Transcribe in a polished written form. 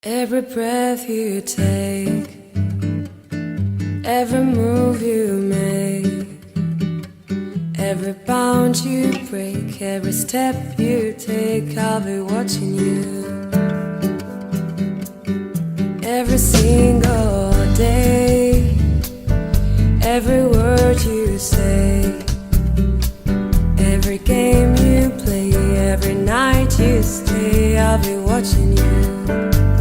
Every breath you take, every move you make, every bound you break, every step you take, I'll be watching you. Every single day, every word you say, every game you play, every night you stay, I'll be watching you.